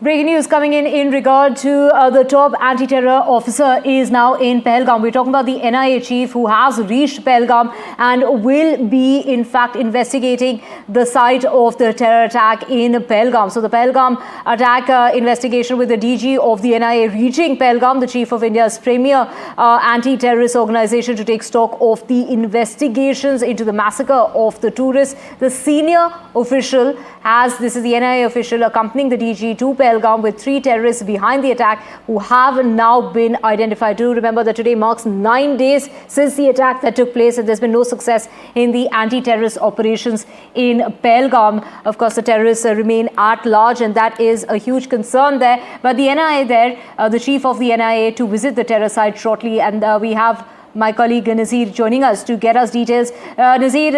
Breaking news coming in regard to the top anti-terror officer is now in Pahalgam. We're talking about the NIA Chief who has reached Pahalgam and will be in fact investigating the site of the terror attack in Pahalgam. So the Pahalgam attack investigation with the DG of the NIA reaching Pahalgam, the chief of India's premier anti-terrorist organization, to take stock of the investigations into the massacre of the tourists. The senior official this is the NIA official accompanying the DG to Pahalgam with 3 terrorists behind the attack who have now been identified. Do remember that today marks 9 days since the attack that took place and there's been no success in the anti-terrorist operations in Pahalgam. Of course, the terrorists remain at large and that is a huge concern there. But the NIA there, the chief of the NIA to visit the terror site shortly, and we have my colleague Nazir joining us to get us details. Nazir,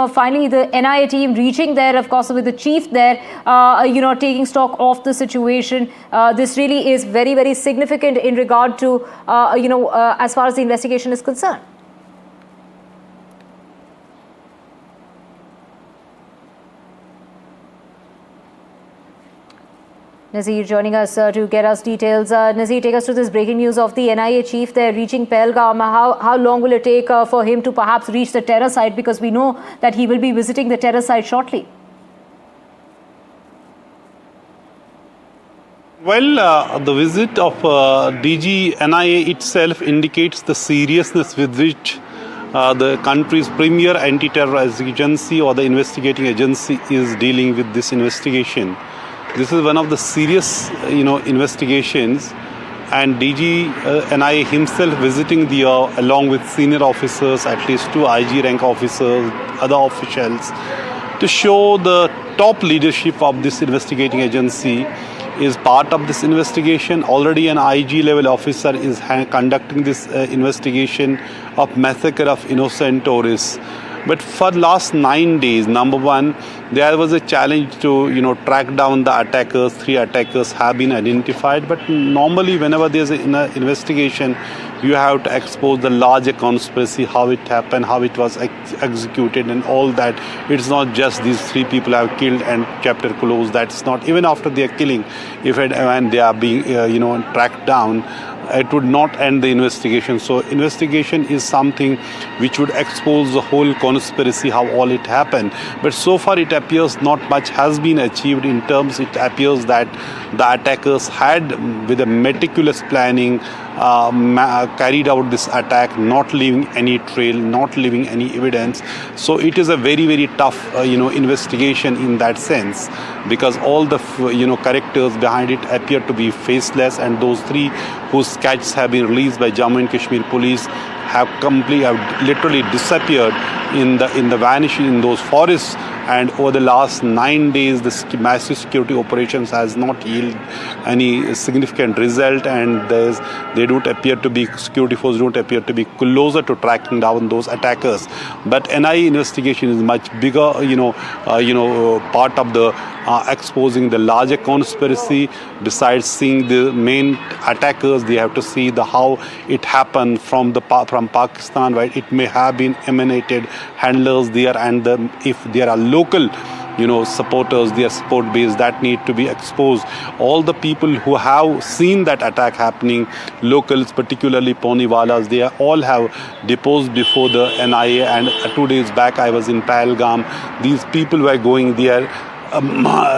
finally the NIA team reaching there, of course, with the chief there, taking stock of the situation. This really is very, very significant in regard to, as far as the investigation is concerned. Nazir joining us to get us details. Nazir, take us to this breaking news of the NIA chief there reaching Pahalgam. How long will it take for him to perhaps reach the terror site? Because we know that he will be visiting the terror site shortly. Well, the visit of DG NIA itself indicates the seriousness with which the country's premier anti-terror agency or the investigating agency is dealing with this investigation. This is one of the serious, investigations, and DG NIA himself visiting there along with senior officers, at least 2 IG rank officers, other officials, to show the top leadership of this investigating agency is part of this investigation. Already an IG level officer is conducting this investigation of massacre of innocent tourists. But for last 9 days, number one, there was a challenge to, track down the attackers. 3 attackers have been identified. But normally, whenever there's an investigation, you have to expose the larger conspiracy, how it happened, how it was executed and all that. It's not just these 3 people have killed and chapter closed. That's not, even after their killing, when they are being, tracked down, it would not end the investigation. So investigation is something which would expose the whole conspiracy, how all it happened. But so far it appears not much has been achieved in terms, it appears that the attackers had, with a meticulous planning, carried out this attack, not leaving any trail, not leaving any evidence. So it is a very, very tough, investigation in that sense, because all the, characters behind it appear to be faceless, and those 3 whose sketches have been released by Jammu and Kashmir police have literally disappeared in the vanishing in those forests. And over the last 9 days, the massive security operations has not yielded any significant result, and they don't appear to be, security forces don't appear to be closer to tracking down those attackers. But NIA investigation is much bigger, part of the exposing the larger conspiracy. Besides seeing the main attackers, they have to see how it happened from Pakistan, right? It may have been emanated handlers there, and if there are local supporters, their support base, that need to be exposed. All the people who have seen that attack happening, locals, particularly Poniwalas, they all have deposed before the NIA. And 2 days back, I was in Pahalgam. These people were going there,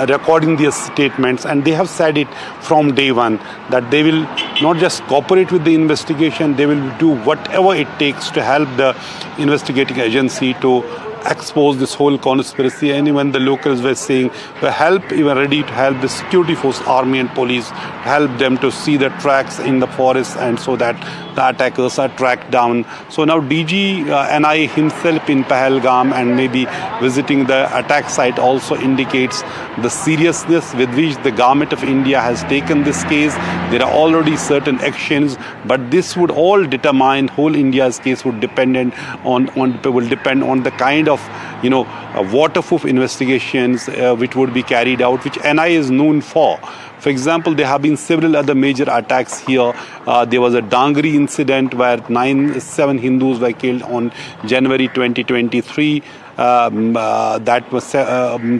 recording their statements, and they have said it from day one that they will not just cooperate with the investigation, they will do whatever it takes to help the investigating agency to expose this whole conspiracy. And even the locals were saying even ready to help the security force, army and police, help them to see the tracks in the forest, and so that the attackers are tracked down. So now DG NIA himself in Pahalgam and maybe visiting the attack site also indicates the seriousness with which the government of India has taken this case. There are already certain actions, but this would all determine, whole India's case would depend on the kind of waterproof investigations which would be carried out, which NIA is known for. For example, there have been several other major attacks here. There was a Dangri incident where 7 Hindus were killed on January 2023.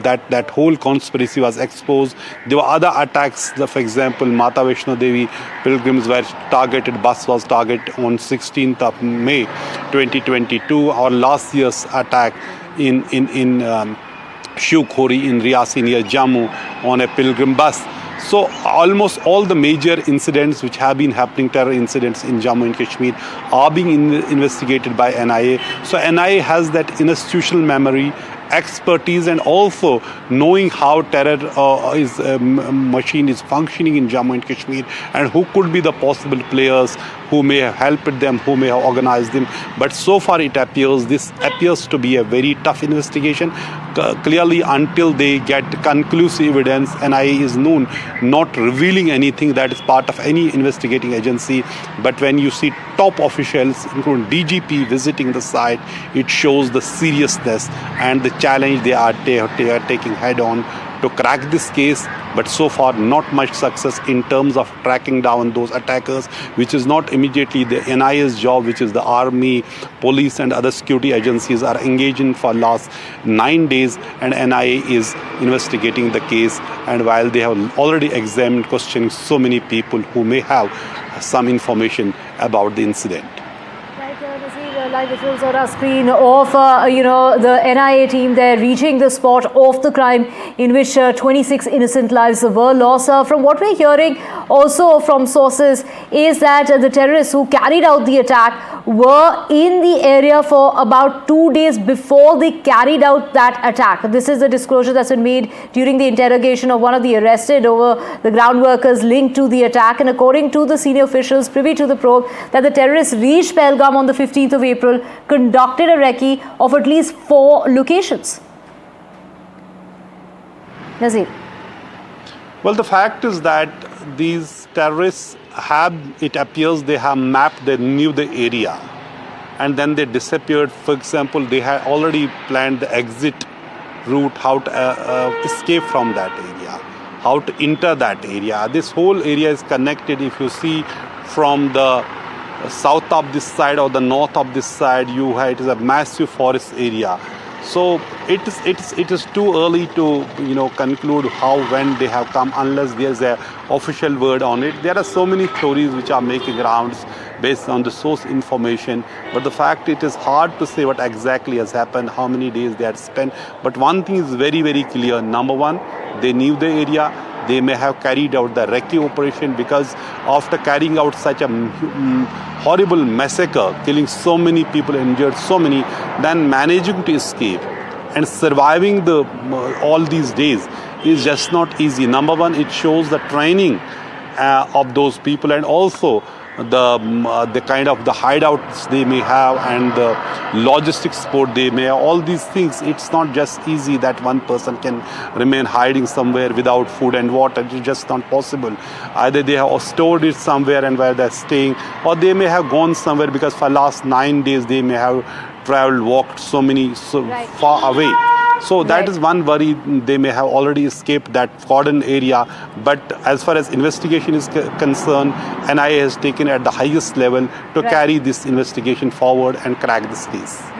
that whole conspiracy was exposed. There were other attacks. For example, Mata Vaishno Devi pilgrims were targeted. Bus was targeted on 16th of May 2022. Or last year's attack in Shiv Khori in Riyasi near Jammu on a pilgrim bus. So almost all the major incidents which have been happening, terror incidents in Jammu and Kashmir, are being investigated by NIA. So NIA has that institutional memory, expertise, and also knowing how terror machine is functioning in Jammu and Kashmir, and who could be the possible players who may have helped them, who may have organized them. But so far this appears to be a very tough investigation. Clearly, until they get conclusive evidence, NIA is known not revealing anything that is part of any investigating agency. But when you see top officials, including DGP, visiting the site, it shows the seriousness and the challenge they are taking head on to crack this case. But so far, not much success in terms of tracking down those attackers, which is not immediately the NIA's job, which is the army, police, and other security agencies are engaged in for last 9 days, and NIA is investigating the case. And while they have already examined, questioning so many people who may have some information about the incident. Live visuals on our screen of the NIA team there reaching the spot of the crime in which 26 innocent lives were lost. From what we're hearing also from sources is that the terrorists who carried out the attack were in the area for about 2 days before they carried out that attack. This is the disclosure that's been made during the interrogation of one of the arrested over the ground workers linked to the attack. And according to the senior officials privy to the probe, that the terrorists reached Pahalgam on the 15th of April, conducted a recce of at least 4 locations. Nazir. Well, the fact is that these terrorists it appears they have mapped, they knew the area, and then they disappeared. For example, they had already planned the exit route, how to escape from that area, how to enter that area. This whole area is connected. If you see from the south of this side or the north of this side, it is a massive forest area. So it is too early to conclude how, when they have come, unless there is a official word on it. There are so many theories which are making rounds based on the source information, but the fact it is hard to say what exactly has happened, how many days they had spent. But one thing is very, very clear. Number one, they knew the area. They may have carried out the recce operation, because after carrying out such a horrible massacre, killing so many people, injured so many, then managing to escape and surviving all these days is just not easy. Number one, it shows the training of those people, and also the kind of the hideouts they may have and the logistics support they may have. All these things, it's not just easy that one person can remain hiding somewhere without food and water. It's just not possible. Either they have stored it somewhere and where they're staying, or they may have gone somewhere, because for last 9 days they may have traveled, walked so far away. So that is one worry. They may have already escaped that cordon area. But as far as investigation is concerned, NIA has taken at the highest level to carry this investigation forward and crack this case.